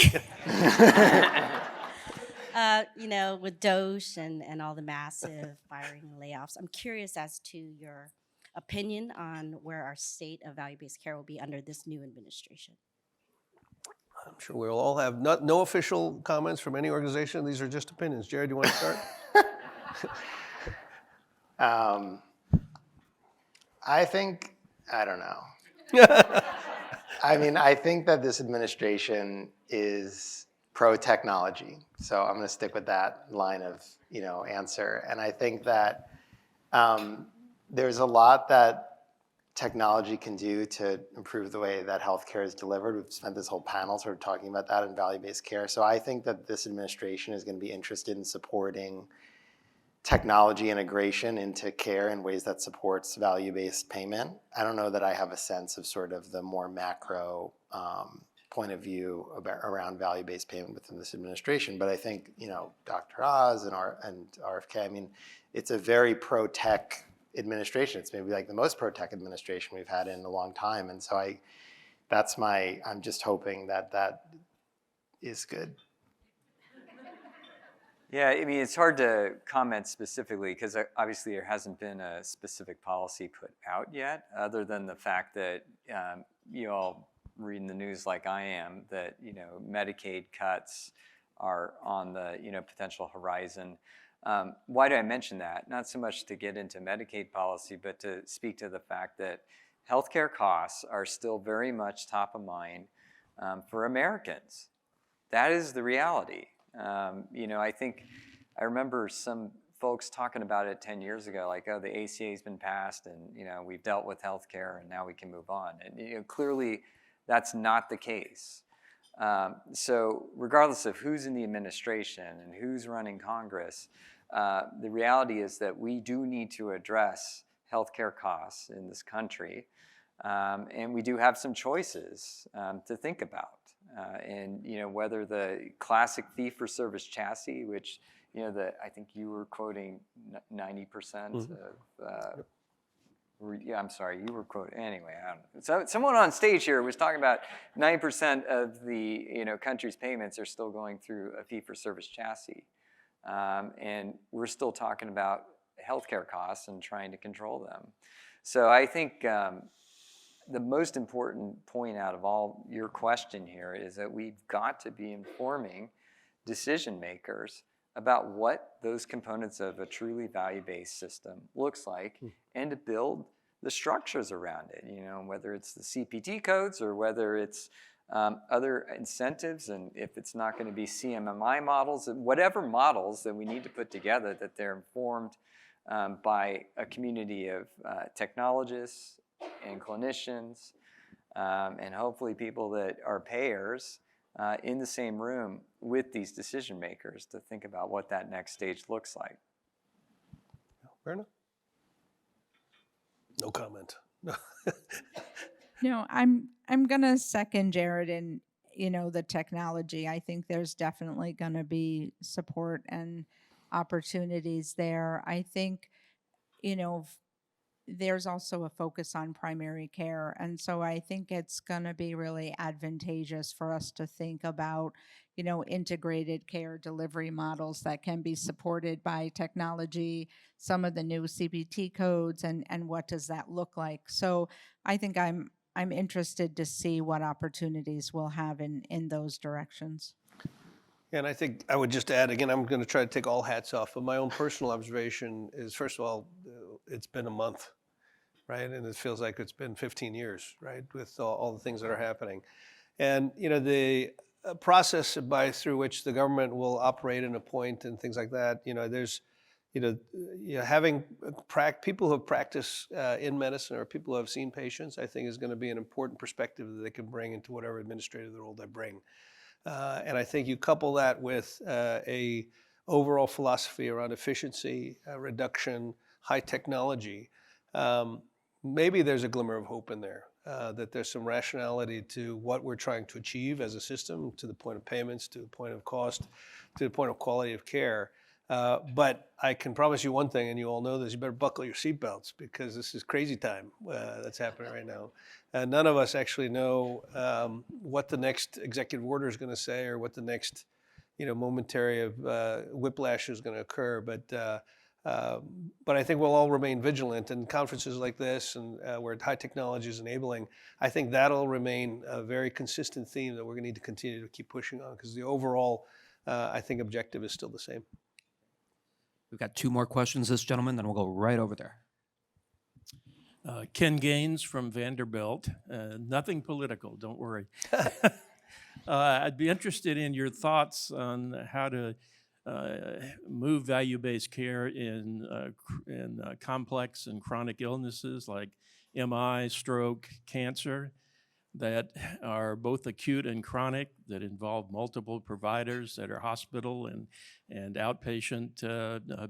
With DOGE and all the massive firing and layoffs, I'm curious as to your opinion on where our state of value-based care will be under this new administration. I'm sure we'll all have no official comments from any organization. These are just opinions. Jared, do you want to start? I don't know. I think that this administration is pro-technology. So I'm going to stick with that line of answer. And I think that there's a lot that technology can do to improve the way that healthcare is delivered. We've spent this whole panel sort of talking about that in value-based care. So I think that this administration is going to be interested in supporting technology integration into care in ways that supports value-based payment. I don't know that I have a sense of sort of the more macro point of view around value-based payment within this administration, but I think Dr. Oz and RFK, it's a very pro-tech administration. It's maybe like the most pro-tech administration we've had in a long time, and so I'm just hoping that is good. Yeah, it's hard to comment specifically because obviously there hasn't been a specific policy put out yet, other than the fact that you all reading the news like I am, that Medicaid cuts are on the potential horizon. Why do I mention that? Not so much to get into Medicaid policy, but to speak to the fact that healthcare costs are still very much top of mind for Americans. That is the reality. I think I remember some folks talking about it 10 years ago, like, oh, the ACA's been passed and, we've dealt with healthcare and now we can move on. And, clearly that's not the case. So regardless of who's in the administration and who's running Congress, the reality is that we do need to address healthcare costs in this country. And we do have some choices to think about. And whether the classic fee-for-service chassis, which I think you were quoting 90% of. Yeah, I'm sorry, you were quoting anyway. I don't know. So someone on stage here was talking about 9% of the country's payments are still going through a fee-for-service chassis, and we're still talking about healthcare costs and trying to control them. So I think. The most important point out of all your question here is that we've got to be informing decision makers about what those components of a truly value-based system looks like and to build the structures around it, whether it's the CPT codes or whether it's other incentives, and if it's not going to be CMMI models, whatever models that we need to put together, that they're informed by a community of technologists and clinicians, and hopefully people that are payers in the same room with these decision makers to think about what that next stage looks like. Virna? No comment. No, I'm gonna second Jared in, the technology. I think there's definitely gonna be support and opportunities there. I think, there's also a focus on primary care. And so I think it's going to be really advantageous for us to think about, integrated care delivery models that can be supported by technology, some of the new CPT codes, and what does that look like. So I think I'm interested to see what opportunities we'll have in those directions. And I think I would just add, again, I'm going to try to take all hats off, but my own personal observation is, first of all, it's been a month, right? And it feels like it's been 15 years, right, with all the things that are happening. And, the process through which the government will operate and appoint and things like that, there's, having people who have practiced in medicine or people who have seen patients, I think is going to be an important perspective that they can bring into whatever administrative role they bring. And I think you couple that with a overall philosophy around efficiency, reduction, high technology, maybe there's a glimmer of hope in there, that there's some rationality to what we're trying to achieve as a system, to the point of payments, to the point of cost, to the point of quality of care. But I can promise you one thing, and you all know this, you better buckle your seatbelts because this is crazy time that's happening right now. None of us actually know what the next executive order is going to say or what the next momentary of whiplash is going to occur. But I think we'll all remain vigilant, and conferences like this and where high technology is enabling, I think that'll remain a very consistent theme that we're going to need to continue to keep pushing on because the overall, I think, objective is still the same. We've got 2 more questions, this gentleman, then we'll go right over there. Ken Gaines from Vanderbilt. Nothing political, don't worry. I'd be interested in your thoughts on how to move value-based care in complex and chronic illnesses like MI, stroke, cancer, that are both acute and chronic, that involve multiple providers that are hospital and outpatient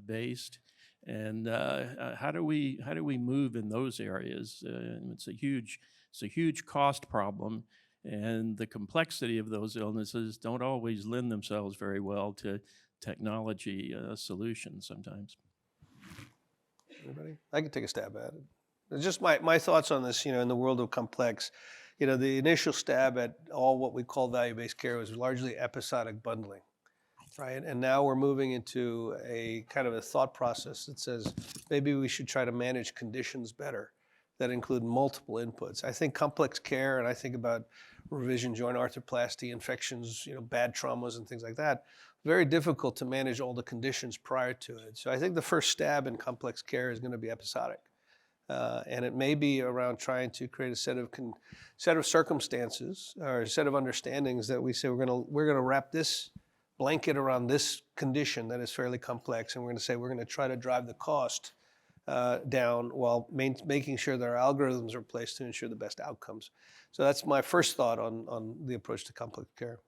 based. And how do we move in those areas? It's a huge cost problem, and the complexity of those illnesses don't always lend themselves very well to technology solutions sometimes. Anybody? I can take a stab at it. Just my thoughts on this, in the world of complex, the initial stab at all what we call value-based care was largely episodic bundling, right? And now we're moving into a kind of a thought process that says maybe we should try to manage conditions better that include multiple inputs. I think complex care, and I think about revision joint arthroplasty, infections, bad traumas and things like that, very difficult to manage all the conditions prior to it. So I think the first stab in complex care is going to be episodic. And it may be around trying to create a set of circumstances or a set of understandings that we say we're going to wrap this blanket around this condition that is fairly complex, and we're going to say we're going to try to drive the cost down while making sure that our algorithms are placed to ensure the best outcomes. So that's my first thought on the approach to complex care.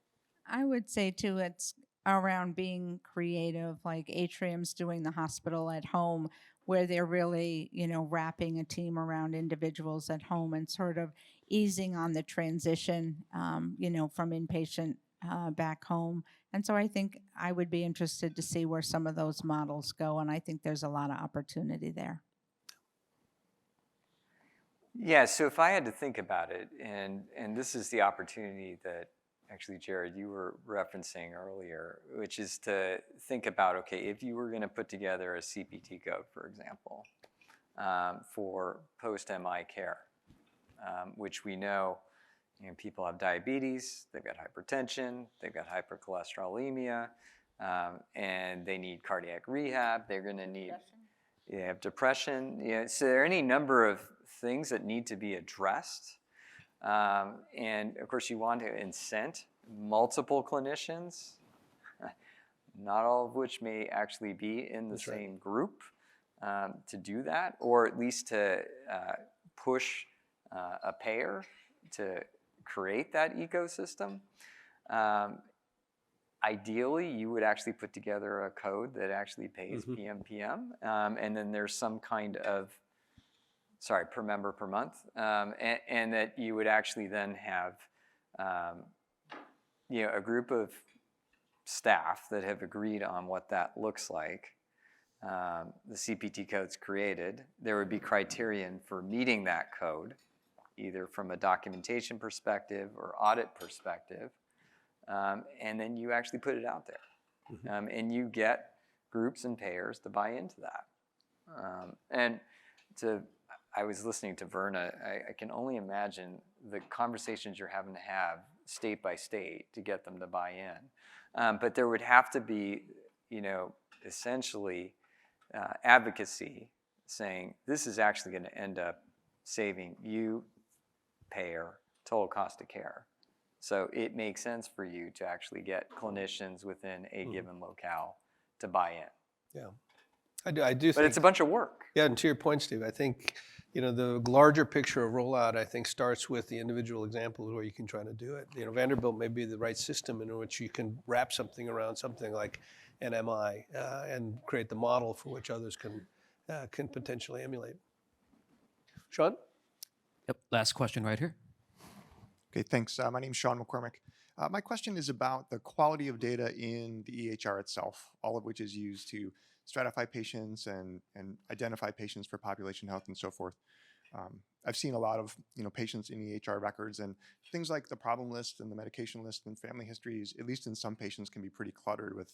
I would say too, it's around being creative, like Atrium's doing the hospital at home, where they're really, wrapping a team around individuals at home and sort of easing on the transition, from inpatient back home. And so I think I would be interested to see where some of those models go, and I think there's a lot of opportunity there. Yeah, so if I had to think about it, and this is the opportunity that actually, Jared, you were referencing earlier, which is to think about, okay, if you were going to put together a CPT code, for example, for post-MI care, which we know, people have diabetes, they've got hypertension, they've got hypercholesterolemia, and they need cardiac rehab, they're going to need depression. So there are any number of things that need to be addressed. And of course, you want to incent multiple clinicians, not all of which may actually be in the same group, to do that, or at least to push a payer to create that ecosystem. Ideally, you would actually put together a code that actually pays PMPM, and then there's some kind of, per member per month, and that you would actually then have, a group of staff that have agreed on what that looks like. The CPT code's created. There would be criterion for meeting that code, either from a documentation perspective or audit perspective. And then you actually put it out there. And you get groups and payers to buy into that. I was listening to Virna. I can only imagine the conversations you're having to have state by state to get them to buy in. But there would have to be, essentially advocacy saying, this is actually going to end up saving you, payer, total cost of care. So it makes sense for you to actually get clinicians within a given locale to buy in. Yeah, I do. But it's a bunch of work. Yeah, and to your point, Steve, I think the larger picture of rollout, I think, starts with the individual examples where you can try to do it. Vanderbilt may be the right system in which you can wrap something around something like NMI and create the model for which others can potentially emulate. Sean? Yep, last question right here. Okay, thanks. My name's Sean McCormick. My question is about the quality of data in the EHR itself, all of which is used to stratify patients and identify patients for population health and so forth. I've seen a lot of patients in EHR records, and things like the problem list and the medication list and family histories, at least in some patients, can be pretty cluttered with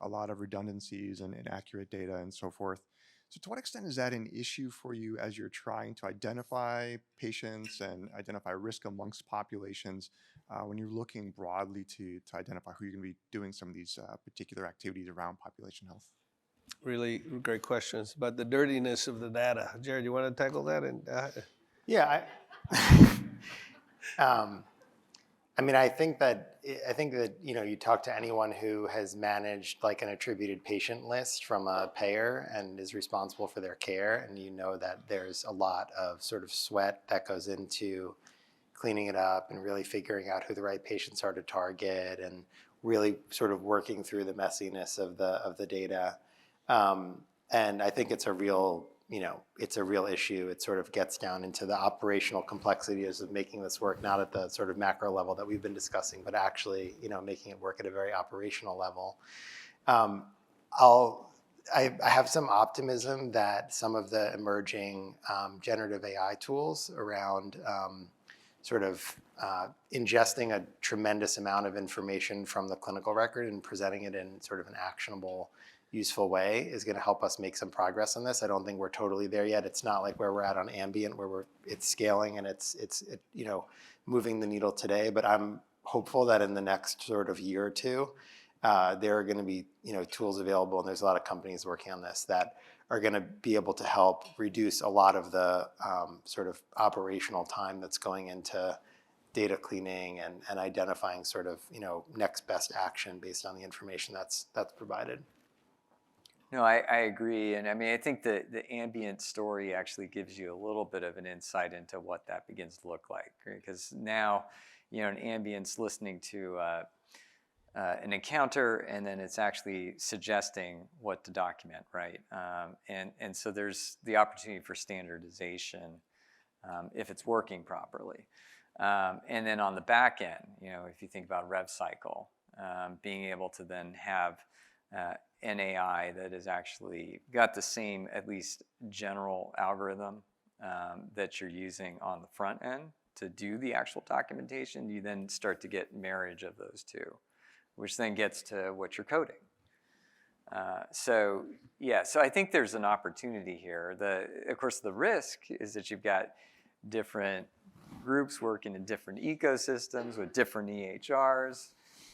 a lot of redundancies and inaccurate data and so forth. So to what extent is that an issue for you as you're trying to identify patients and identify risk amongst populations when you're looking broadly to identify who you're going to be doing some of these particular activities around population health? Really great questions about the dirtiness of the data. Jared, you want to tackle that? Yeah, I think that you talk to anyone who has managed like an attributed patient list from a payer and is responsible for their care, and you know that there's a lot of sort of sweat that goes into cleaning it up and really figuring out who the right patients are to target and really sort of working through the messiness of the data. And I think it's a real issue. It sort of gets down into the operational complexities of making this work, not at the sort of macro level that we've been discussing, but actually, making it work at a very operational level. I have some optimism that some of the emerging generative AI tools around ingesting a tremendous amount of information from the clinical record and presenting it in sort of an actionable, useful way is going to help us make some progress on this. I don't think we're totally there yet. It's not like where we're at on ambient, where it's scaling and it's moving the needle today. But I'm hopeful that in the next sort of year or two, there are going to be tools available, and there's a lot of companies working on this that are going to be able to help reduce a lot of the sort of operational time that's going into data cleaning and identifying sort of next best action based on the information that's provided. No, I agree. And I think the ambient story actually gives you a little bit of an insight into what that begins to look like. Because now, an ambient's listening to an encounter, and then it's actually suggesting what to document, right? And so there's the opportunity for standardization if it's working properly. And then on the back end, if you think about rev cycle, being able to then have an AI that has actually got the same, at least general algorithm that you're using on the front end to do the actual documentation, you then start to get marriage of those two, which then gets to what you're coding. So I think there's an opportunity here. Of course, the risk is that you've got different groups working in different ecosystems with different EHRs.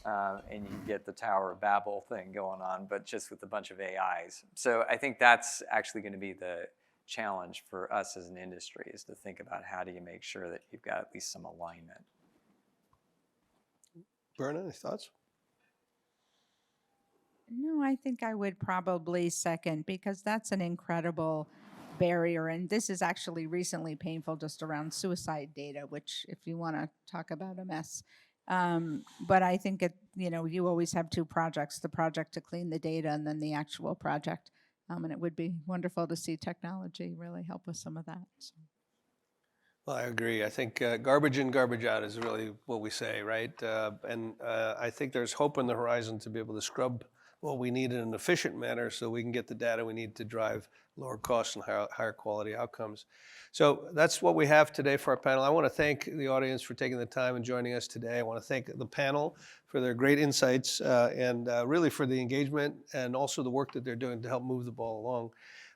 And you get the Tower of Babel thing going on, but just with a bunch of AIs. So I think that's actually going to be the challenge for us as an industry, is to think about how do you make sure that you've got at least some alignment. Virna, any thoughts? No, I think I would probably second, because that's an incredible barrier. And this is actually recently painful just around suicide data, which, if you want to talk about a mess. But I think you always have two projects, the project to clean the data and then the actual project. And it would be wonderful to see technology really help with some of that. So. Well, I agree. I think garbage in, garbage out is really what we say, right? I think there's hope on the horizon to be able to scrub what we need in an efficient manner so we can get the data we need to drive lower costs and higher quality outcomes. So that's what we have today for our panel. I want to thank the audience for taking the time and joining us today. I want to thank the panel for their great insights and really for the engagement and also the work that they're doing to help move the ball along.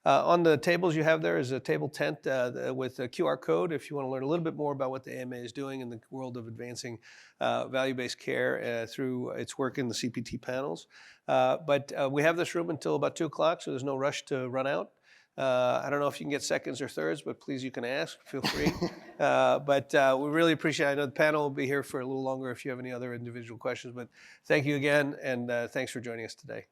On the tables you have there is a table tent with a QR code if you want to learn a little bit more about what the AMA is doing in the world of advancing value-based care through its work in the CPT panels. But we have this room until about 2 o'clock, so there's no rush to run out. I don't know if you can get seconds or thirds, but please, you can ask. Feel free. But we really appreciate it. I know the panel will be here for a little longer if you have any other individual questions. But thank you again, and thanks for joining us today.